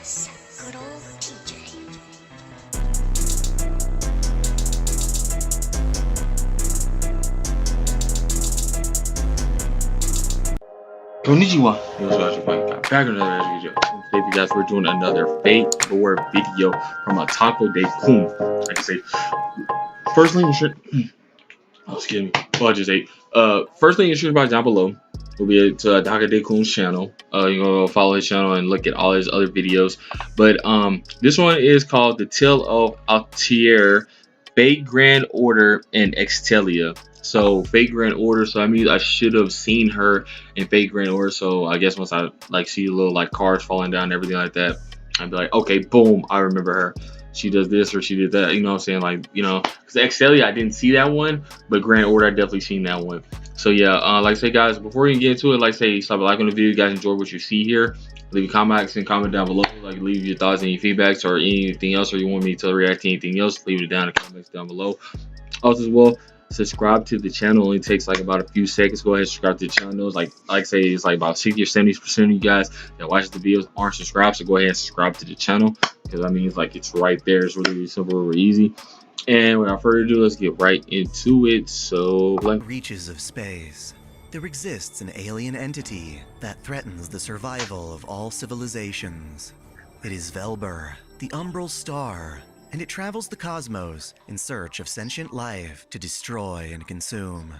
Yes, good old TJ. Konnichiwa. Yo, so I got back in another video. Today, you guys, we're doing another Fate lore video from a Taco de Kun. Like I say, first link you should. Oh, excuse me. Well, I just ate. First link you should buy down below will be to Taco de Kun's channel. You go follow his channel and look at all his other videos. But this one is called The Tale of Altera FateGrand Order and Extella. So FateGrand Order. So I mean, I should have seen her in FateGrand Order. So I guess once I like see little like cards falling down and everything like that, I'd be like, okay, boom, I remember her. She does this or she did that. You know what I'm saying? Like, you know, because Extella, I didn't see that one, but Grand Order, I definitely seen that one. So yeah, like I say, guys, before we get into it, like I say, stop a like on the video. You guys enjoy what you see here. Leave comments and comment down below. Like, leave your thoughts and your feedbacks or anything else, or you want me to react to anything else, leave it down in the comments down below. Also, as well, subscribe to the channel. It only takes like about a few seconds. Go ahead and subscribe to the channel. Like I say, it's like about 60 or 70% of you guys that watch the videos aren't subscribed. So go ahead and subscribe to the channel, because I mean, it's like it's right there. It's really, really simple, really easy. And without further ado, let's get right into it. So, reaches of space, there exists an alien entity that threatens the survival of all civilizations. It is Velber, the umbral star, and it travels the cosmos in search of sentient life to destroy and consume.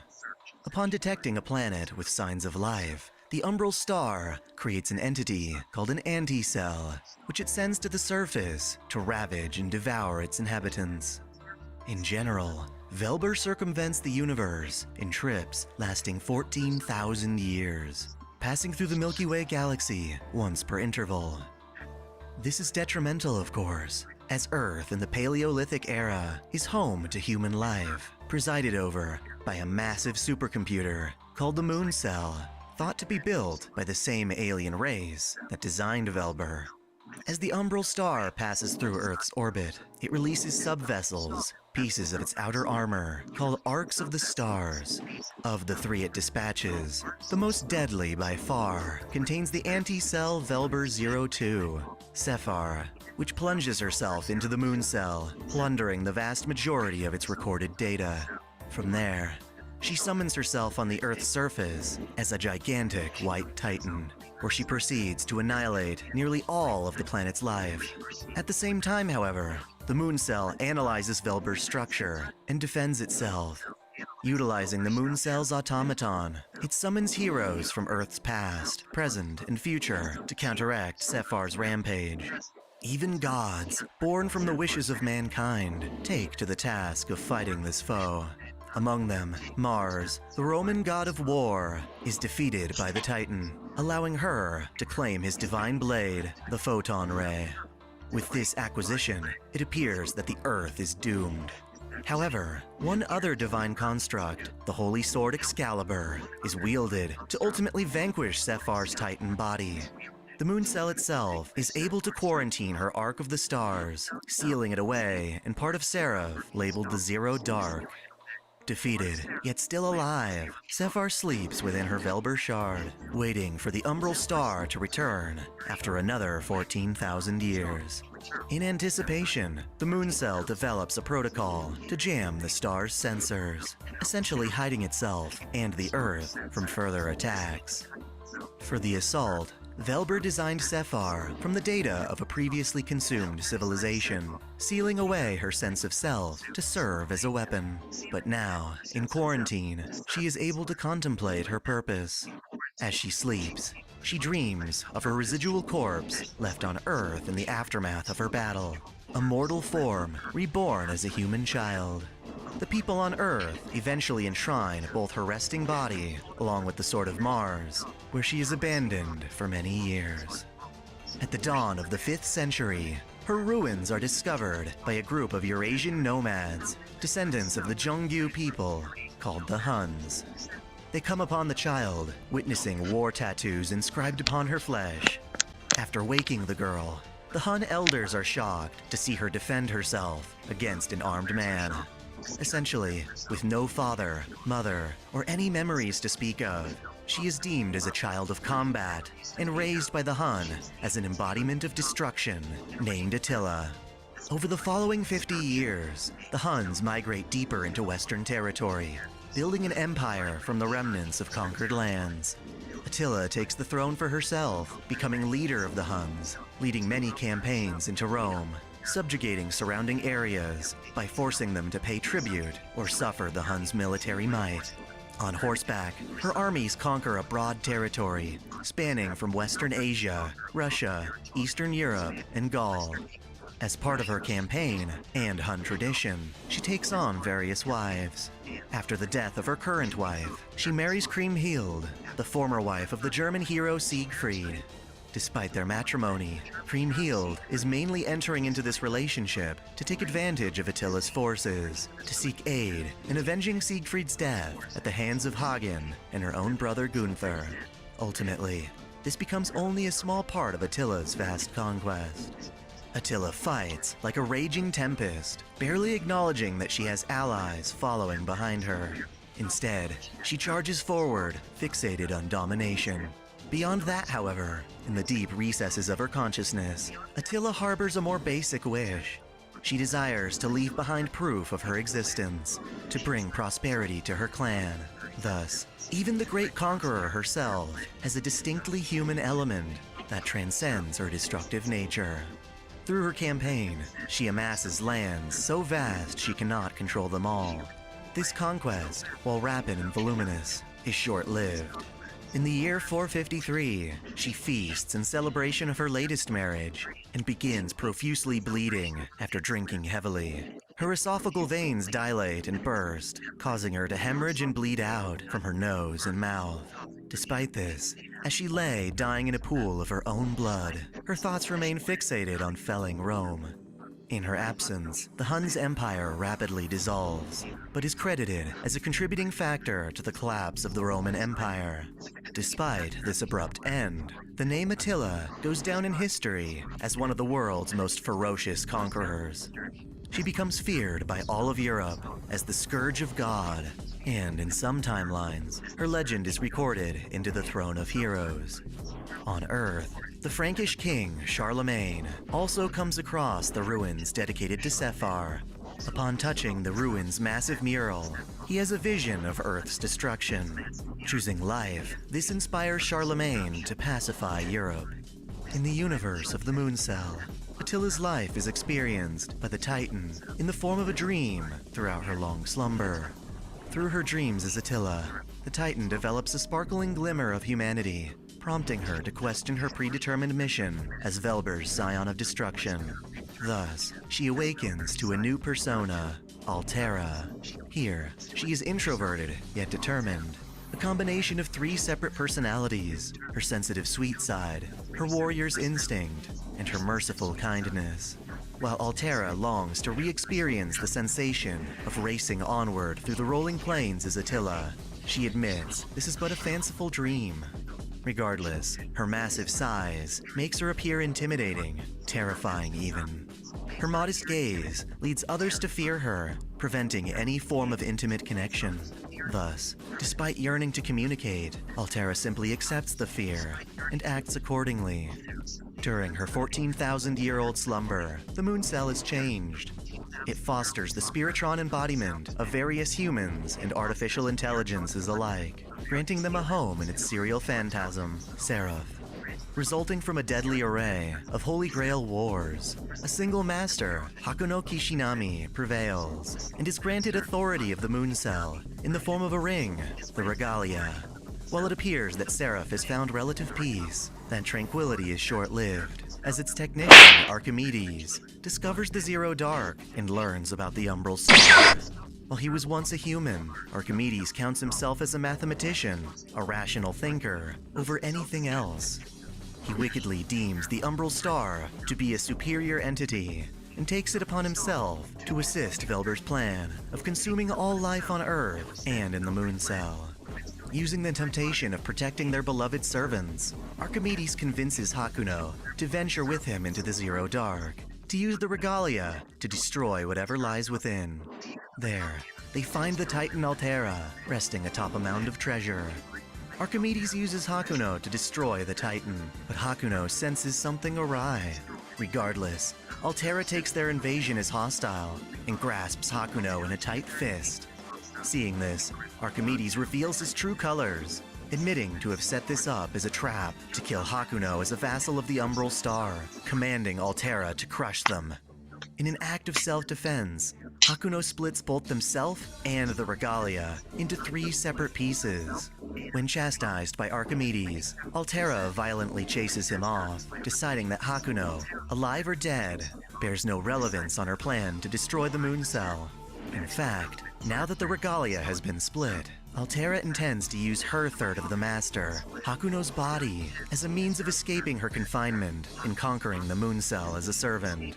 Upon detecting a planet with signs of life, the umbral star creates an entity called an anti-cell, which it sends to the surface to ravage and devour its inhabitants. In general, Velber circumvents the universe in trips lasting 14,000 years, passing through the Milky Way galaxy once per interval. This is detrimental, of course, as Earth in the Paleolithic era is home to human life, presided over by a massive supercomputer called the Moon Cell, thought to be built by the same alien race that designed Velber. As the umbral star passes through Earth's orbit, it releases subvessels, pieces of its outer armor, called arcs of the stars. Of the three it dispatches, the most deadly by far contains the anti-cell Velber 02, Sephar, which plunges herself into the Moon Cell, plundering the vast majority of its recorded data. From there, she summons herself on the Earth's surface as a gigantic white titan, where she proceeds to annihilate nearly all of the planet's life. At the same time, however, the Moon Cell analyzes Velber's structure and defends itself. Utilizing the Moon Cell's automaton, it summons heroes from Earth's past, present, and future to counteract Sephar's rampage. Even gods, born from the wishes of mankind, take to the task of fighting this foe. Among them, Mars, the Roman god of war, is defeated by the Titan, allowing her to claim his divine blade, the photon ray. With this acquisition, it appears that the Earth is doomed. However, one other divine construct, the Holy Sword Excalibur, is wielded to ultimately vanquish Sephar's Titan body. The Moon Cell itself is able to quarantine her Arc of the Stars, sealing it away in part of Seraph, labeled the Zero Dark. Defeated, yet still alive, Sephar sleeps within her Velber shard, waiting for the umbral star to return after another 14,000 years. In anticipation, the Moon Cell develops a protocol to jam the star's sensors, essentially hiding itself and the Earth from further attacks. For the assault, Velber designed Sephar from the data of a previously consumed civilization, sealing away her sense of self to serve as a weapon. But now, in quarantine, she is able to contemplate her purpose. As she sleeps, she dreams of her residual corpse left on Earth in the aftermath of her battle, a mortal form reborn as a human child. The people on Earth eventually enshrine both her resting body along with the Sword of Mars, where she is abandoned for many years. At the dawn of the 5th century, her ruins are discovered by a group of Eurasian nomads, descendants of the Jungyu people, called the Huns. They come upon the child, witnessing war tattoos inscribed upon her flesh. After waking the girl, the Hun elders are shocked to see her defend herself against an armed man. Essentially, with no father, mother, or any memories to speak of, she is deemed as a child of combat and raised by the Hun as an embodiment of destruction named Attila. Over the following 50 years, the Huns migrate deeper into Western territory, building an empire from the remnants of conquered lands. Attila takes the throne for herself, becoming leader of the Huns, leading many campaigns into Rome, subjugating surrounding areas by forcing them to pay tribute or suffer the Huns' military might. On horseback, her armies conquer a broad territory, spanning from Western Asia, Russia, Eastern Europe, and Gaul. As part of her campaign, and Hun tradition, she takes on various wives. After the death of her current wife, she marries Kriemhild, the former wife of the German hero Siegfried. Despite their matrimony, Kriemhild is mainly entering into this relationship to take advantage of Attila's forces, to seek aid in avenging Siegfried's death at the hands of Hagen and her own brother Gunther. Ultimately, this becomes only a small part of Attila's vast conquest. Attila fights like a raging tempest, barely acknowledging that she has allies following behind her. Instead, she charges forward, fixated on domination. Beyond that, however, in the deep recesses of her consciousness, Attila harbors a more basic wish. She desires to leave behind proof of her existence, to bring prosperity to her clan. Thus, even the great conqueror herself has a distinctly human element that transcends her destructive nature. Through her campaign, she amasses lands so vast she cannot control them all. This conquest, while rapid and voluminous, is short-lived. In the year 453, she feasts in celebration of her latest marriage and begins profusely bleeding after drinking heavily. Her esophageal veins dilate and burst, causing her to hemorrhage and bleed out from her nose and mouth. Despite this, as she lay dying in a pool of her own blood, her thoughts remain fixated on felling Rome. In her absence, the Huns' empire rapidly dissolves, but is credited as a contributing factor to the collapse of the Roman Empire. Despite this abrupt end, the name Attila goes down in history as one of the world's most ferocious conquerors. She becomes feared by all of Europe as the Scourge of God, and in some timelines, her legend is recorded into the Throne of Heroes. On Earth, the Frankish king, Charlemagne, also comes across the ruins dedicated to Sephar. Upon touching the ruins' massive mural, he has a vision of Earth's destruction. Choosing life, this inspires Charlemagne to pacify Europe. In the universe of the Moon Cell, Attila's life is experienced by the Titan in the form of a dream throughout her long slumber. Through her dreams as Attila, the Titan develops a sparkling glimmer of humanity, prompting her to question her predetermined mission as Velber's Scion of Destruction. Thus, she awakens to a new persona, Altera. Here, she is introverted yet determined, a combination of 3 separate personalities: her sensitive sweet side, her warrior's instinct, and her merciful kindness. While Altera longs to re-experience the sensation of racing onward through the rolling plains as Attila, she admits this is but a fanciful dream. Regardless, her massive size makes her appear intimidating, terrifying even. Her modest gaze leads others to fear her, preventing any form of intimate connection. Thus, despite yearning to communicate, Altera simply accepts the fear and acts accordingly. During her 14,000-year-old slumber, the Moon Cell is changed. It fosters the Spiritron embodiment of various humans and artificial intelligences alike, granting them a home in its serial phantasm, Seraph. Resulting from a deadly array of Holy Grail wars, a single master, Hakuno Kishinami, prevails, and is granted authority of the Moon Cell in the form of a ring, the Regalia. While it appears that Seraph has found relative peace, that tranquility is short-lived, as its technician, Archimedes, discovers the Zero Dark and learns about the Umbral Star. While he was once a human, Archimedes counts himself as a mathematician, a rational thinker, over anything else. He wickedly deems the Umbral Star to be a superior entity, and takes it upon himself to assist Velber's plan of consuming all life on Earth and in the Moon Cell. Using the temptation of protecting their beloved servants, Archimedes convinces Hakuno to venture with him into the Zero Dark, to use the Regalia to destroy whatever lies within. There, they find the Titan Altera resting atop a mound of treasure. Archimedes uses Hakuno to destroy the Titan, but Hakuno senses something awry. Regardless, Altera takes their invasion as hostile and grasps Hakuno in a tight fist. Seeing this, Archimedes reveals his true colors, admitting to have set this up as a trap to kill Hakuno as a vassal of the Umbral Star, commanding Altera to crush them. In an act of self-defense, Hakuno splits both themselves and the regalia into 3 separate pieces. When chastised by Archimedes, Altera violently chases him off, deciding that Hakuno, alive or dead, bears no relevance on her plan to destroy the moon cell. In fact, now that the regalia has been split, Altera intends to use her third of the master, Hakuno's body, as a means of escaping her confinement and conquering the moon cell as a servant.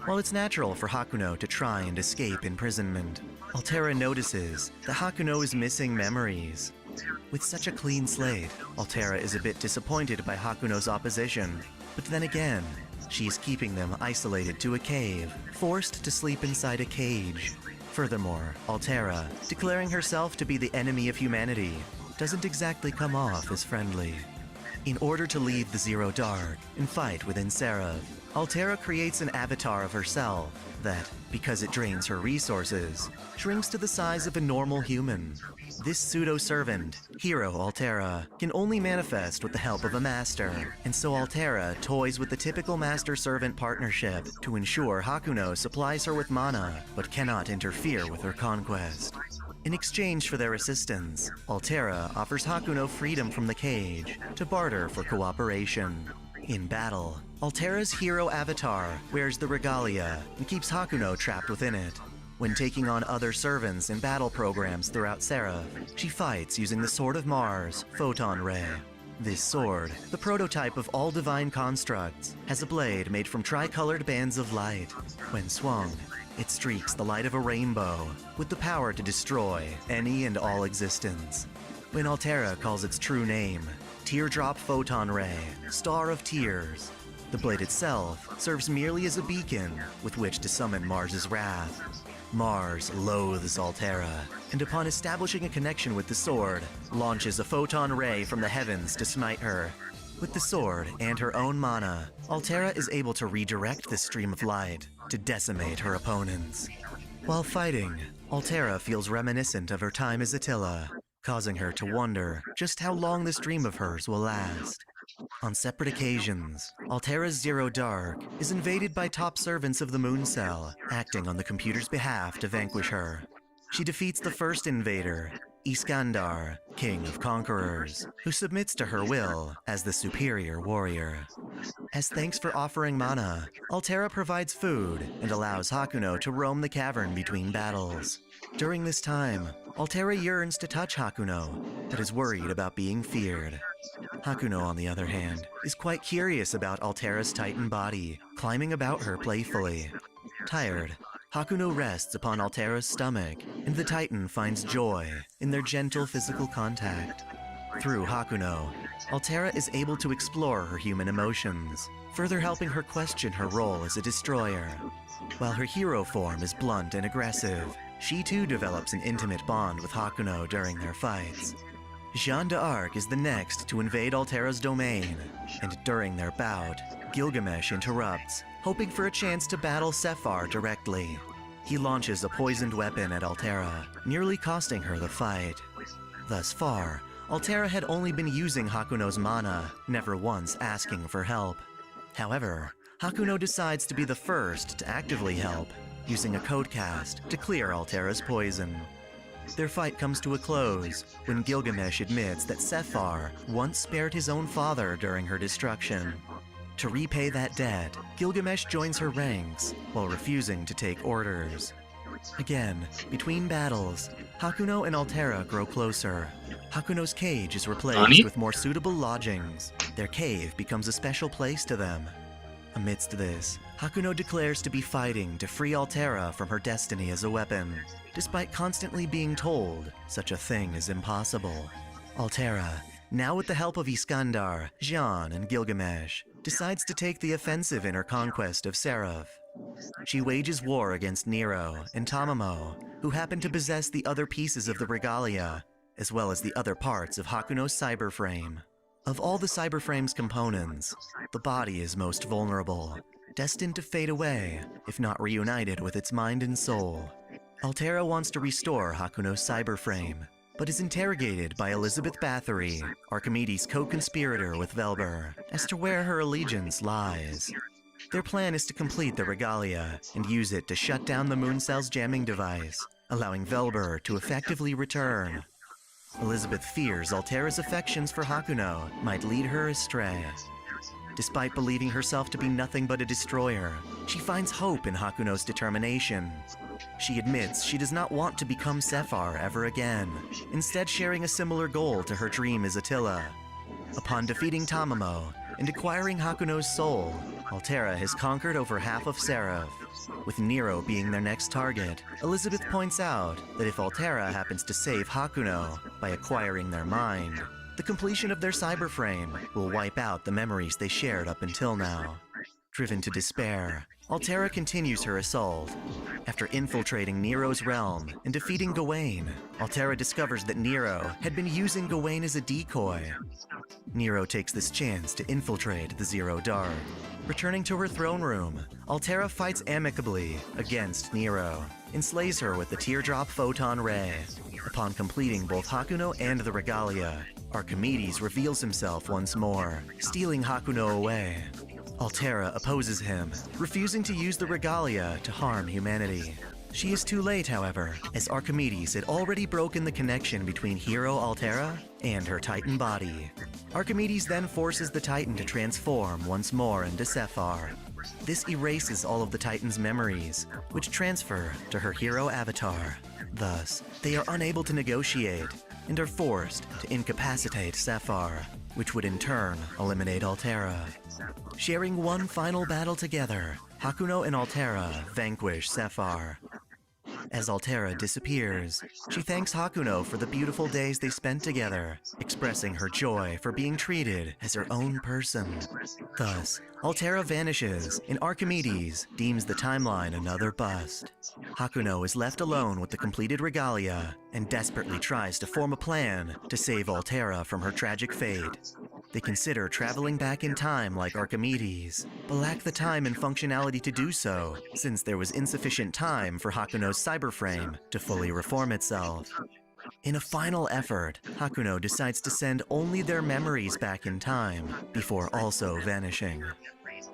While it's natural for Hakuno to try and escape imprisonment, Altera notices that Hakuno is missing memories. With such a clean slate, Altera is a bit disappointed by Hakuno's opposition, but then again, she is keeping them isolated to a cave, forced to sleep inside a cage. Furthermore, Altera, declaring herself to be the enemy of humanity, doesn't exactly come off as friendly. In order to leave the Zero Dark and fight within Seraph, Altera creates an avatar of herself that, because it drains her resources, shrinks to the size of a normal human. This pseudo-servant, Hero Altera, can only manifest with the help of a master, and so Altera toys with the typical master-servant partnership to ensure Hakuno supplies her with mana, but cannot interfere with her conquest. In exchange for their assistance, Altera offers Hakuno freedom from the cage to barter for cooperation. In battle, Altera's hero avatar wears the regalia and keeps Hakuno trapped within it. When taking on other servants in battle programs throughout Seraph, she fights using the Sword of Mars, Photon Ray. This sword, the prototype of all divine constructs, has a blade made from tricolored bands of light. When swung, it streaks the light of a rainbow, with the power to destroy any and all existence. When Altera calls its true name, Teardrop Photon Ray, Star of Tears, the blade itself serves merely as a beacon with which to summon Mars's wrath. Mars loathes Altera, and upon establishing a connection with the sword, launches a photon ray from the heavens to smite her. With the sword and her own mana, Altera is able to redirect the stream of light to decimate her opponents. While fighting, Altera feels reminiscent of her time as Attila, causing her to wonder just how long this dream of hers will last. On separate occasions, Altera's Zero Dark is invaded by top servants of the Moon Cell, acting on the computer's behalf to vanquish her. She defeats the first invader, Iskandar, King of Conquerors, who submits to her will as the superior warrior. As thanks for offering mana, Altera provides food and allows Hakuno to roam the cavern between battles. During this time, Altera yearns to touch Hakuno, but is worried about being feared. Hakuno, on the other hand, is quite curious about Altera's Titan body, climbing about her playfully. Tired, Hakuno rests upon Altera's stomach, and the Titan finds joy in their gentle physical contact. Through Hakuno, Altera is able to explore her human emotions, further helping her question her role as a destroyer. While her hero form is blunt and aggressive, she too develops an intimate bond with Hakuno during their fights. Jeanne d'Arc is the next to invade Altera's domain, and during their bout, Gilgamesh interrupts, hoping for a chance to battle Sephar directly. He launches a poisoned weapon at Altera, nearly costing her the fight. Thus far, Altera had only been using Hakuno's mana, never once asking for help. However, Hakuno decides to be the first to actively help, using a code cast to clear Altera's poison. Their fight comes to a close when Gilgamesh admits that Sephar once spared his own father during her destruction. To repay that debt, Gilgamesh joins her ranks while refusing to take orders. Again, between battles, Hakuno and Altera grow closer. Hakuno's cage is replaced with more suitable lodgings. Their cave becomes a special place to them. Amidst this, Hakuno declares to be fighting to free Altera from her destiny as a weapon, despite constantly being told such a thing is impossible. Altera, now with the help of Iskandar, Jeanne, and Gilgamesh, decides to take the offensive in her conquest of Seraph. She wages war against Nero and Tamamo, who happen to possess the other pieces of the regalia, as well as the other parts of Hakuno's cyberframe. Of all the cyberframe's components, the body is most vulnerable, destined to fade away if not reunited with its mind and soul. Altera wants to restore Hakuno's cyberframe, but is interrogated by Elizabeth Bathory, Archimedes' co-conspirator with Velber, as to where her allegiance lies. Their plan is to complete the regalia and use it to shut down the moon cell's jamming device, allowing Velber to effectively return. Elizabeth fears Altera's affections for Hakuno might lead her astray. Despite believing herself to be nothing but a destroyer, she finds hope in Hakuno's determination. She admits she does not want to become Sephar ever again, instead sharing a similar goal to her dream as Attila. Upon defeating Tamamo and acquiring Hakuno's soul, Altera has conquered over half of Seraph. With Nero being their next target, Elizabeth points out that if Altera happens to save Hakuno by acquiring their mind, the completion of their cyberframe will wipe out the memories they shared up until now. Driven to despair, Altera continues her assault. After infiltrating Nero's realm and defeating Gawain, Altera discovers that Nero had been using Gawain as a decoy. Nero takes this chance to infiltrate the Zero Dark. Returning to her throne room, Altera fights amicably against Nero and slays her with the Teardrop Photon Ray. Upon completing both Hakuno and the regalia, Archimedes reveals himself once more, stealing Hakuno away. Altera opposes him, refusing to use the regalia to harm humanity. She is too late, however, as Archimedes had already broken the connection between hero Altera and her Titan body. Archimedes then forces the Titan to transform once more into Sephar. This erases all of the Titan's memories, which transfer to her hero avatar. Thus, they are unable to negotiate and are forced to incapacitate Sephar, which would in turn eliminate Altera. Sharing one final battle together, Hakuno and Altera vanquish Sephar. As Altera disappears, she thanks Hakuno for the beautiful days they spent together, expressing her joy for being treated as her own person. Thus, Altera vanishes, and Archimedes deems the timeline another bust. Hakuno is left alone with the completed regalia and desperately tries to form a plan to save Altera from her tragic fate. They consider traveling back in time like Archimedes, but lack the time and functionality to do so, since there was insufficient time for Hakuno's cyberframe to fully reform itself. In a final effort, Hakuno decides to send only their memories back in time, before also vanishing.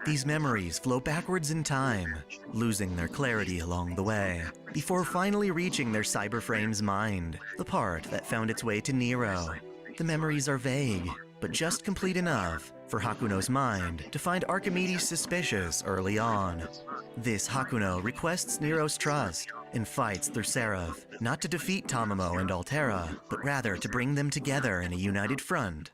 These memories flow backwards in time, losing their clarity along the way, before finally reaching their cyberframe's mind, the part that found its way to Nero. The memories are vague, but just complete enough for Hakuno's mind to find Archimedes suspicious early on. This Hakuno requests Nero's trust and fights through Seraph, not to defeat Tamamo and Altera, but rather to bring them together in a united front.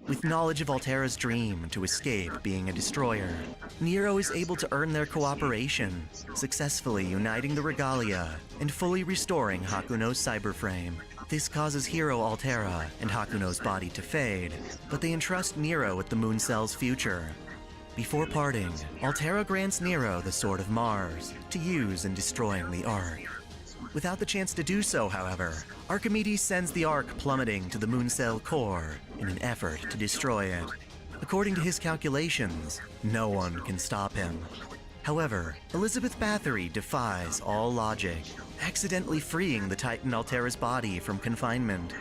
With knowledge of Altera's dream to escape being a destroyer, Nero is able to earn their cooperation, successfully uniting the regalia and fully restoring Hakuno's cyberframe. This causes hero Altera and Hakuno's body to fade, but they entrust Nero with the moon cell's future. Before parting, Altera grants Nero the Sword of Mars to use in destroying the Ark. Without the chance to do so, however, Archimedes sends the Ark plummeting to the moon cell core in an effort to destroy it. According to his calculations, no one can stop him. However, Elizabeth Bathory defies all logic, accidentally freeing the Titan Altera's body from confinement.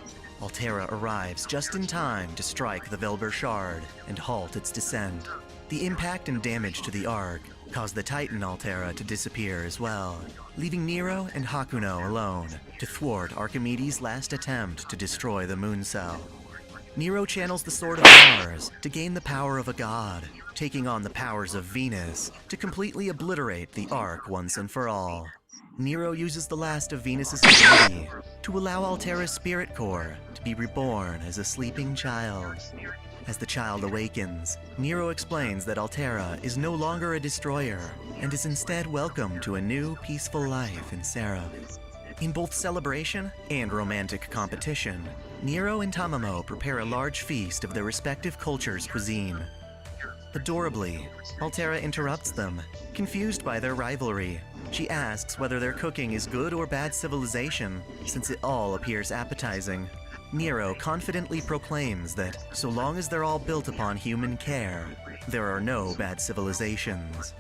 Altera arrives just in time to strike the Velber Shard and halt its descent. The impact and damage to the Ark cause the Titan Altera to disappear as well, leaving Nero and Hakuno alone to thwart Archimedes' last attempt to destroy the moon cell. Nero channels the Sword of Mars to gain the power of a god, taking on the powers of Venus to completely obliterate the Ark once and for all. Nero uses the last of Venus's ability to allow Altera's spirit core to be reborn as a sleeping child. As the child awakens, Nero explains that Altera is no longer a destroyer and is instead welcome to a new, peaceful life in Seraph. In both celebration and romantic competition, Nero and Tamamo prepare a large feast of their respective cultures' cuisine. Adorably, Altera interrupts them, confused by their rivalry. She asks whether their cooking is good or bad civilization, since it all appears appetizing. Nero confidently proclaims that so long as they're all built upon human care, there are no bad civilizations.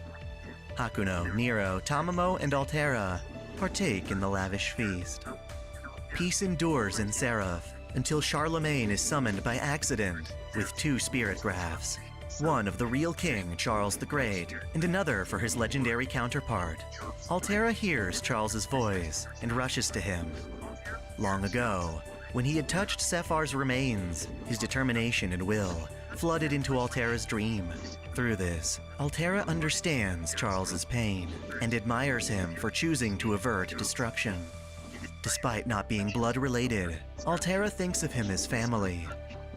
Hakuno, Nero, Tamamo, and Altera partake in the lavish feast. Peace endures in Seraph until Charlemagne is summoned by accident with 2 spirit graphs, one of the real king, Charles the Great, and another for his legendary counterpart. Altera hears Charles's voice and rushes to him. Long ago, when he had touched Sephar's remains, his determination and will flooded into Altera's dream. Through this, Altera understands Charles's pain and admires him for choosing to avert destruction. Despite not being blood-related, Altera thinks of him as family.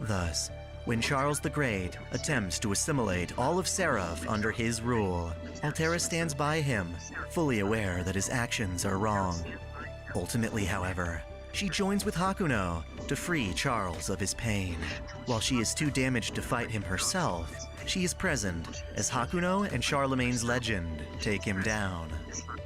Thus, when Charles the Great attempts to assimilate all of Seraph under his rule, Altera stands by him, fully aware that his actions are wrong. Ultimately, however, she joins with Hakuno to free Charles of his pain. While she is too damaged to fight him herself, she is present as Hakuno and Charlemagne's legend take him down.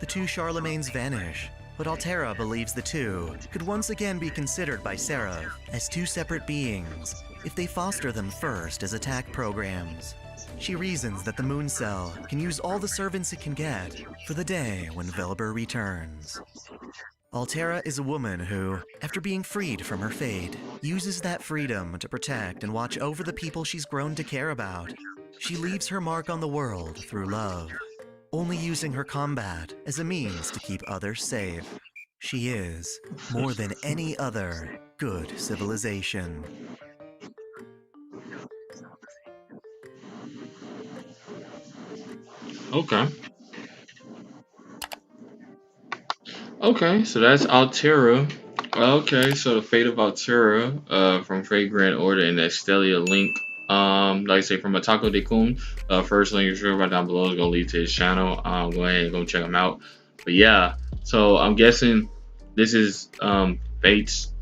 The 2 Charlemagnes vanish, but Altera believes the 2 could once again be considered by Seraph as 2 separate beings if they foster them first as attack programs. She reasons that the Moon Cell can use all the servants it can get for the day when Velber returns. Altera is a woman who, after being freed from her fate, uses that freedom to protect and watch over the people she's grown to care about. She leaves her mark on the world through love, only using her combat as a means to keep others safe. She is, more than any other, good civilization. Okay. Okay, so that's Altera. Okay, so the fate of Altera, from FateGrand Order and the Extella link. Like I say, from Atako de Kun. First link is right down below is gonna lead to his channel. Go ahead and go check him out. But yeah, so I'm guessing this is Fate's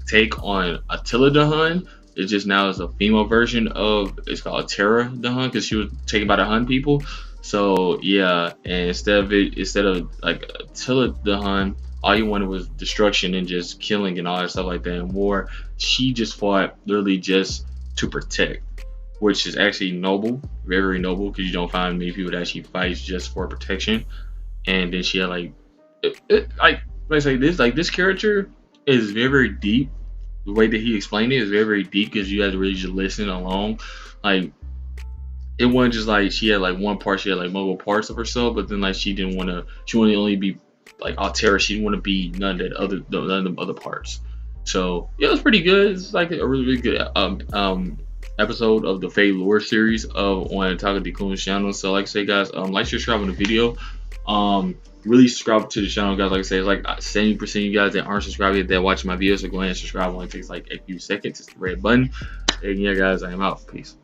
take on Attila the Hun. It just now is a female version of, it's called Altera the Hun, because she was taken by the Hun people. So yeah, and instead of like Attila the Hun, all you wanted was destruction and just killing and all that stuff like that in war. She just fought literally just to protect, which is actually noble, very, very noble, because you don't find many people that actually fight just for protection. And then she had like I say this, like this character is very, very deep. The way that he explained it is very, very deep, because you have to really just listen along. Like, it wasn't just like she had like one part, she had like multiple parts of herself, but then like she wanted to only be like Altera, she didn't want to be none of the other parts. So yeah, it was pretty good. It's like a really, really good episode of the Fate Lore series on Taka Dekun's channel. So like I say, guys, like, subscribe on the video. Really subscribe to the channel, guys. Like I say, it's like 70% of you guys that aren't subscribed that are watching my videos, so go ahead and subscribe. It only takes like a few seconds. It's the red button. And yeah, guys, I am out. Peace.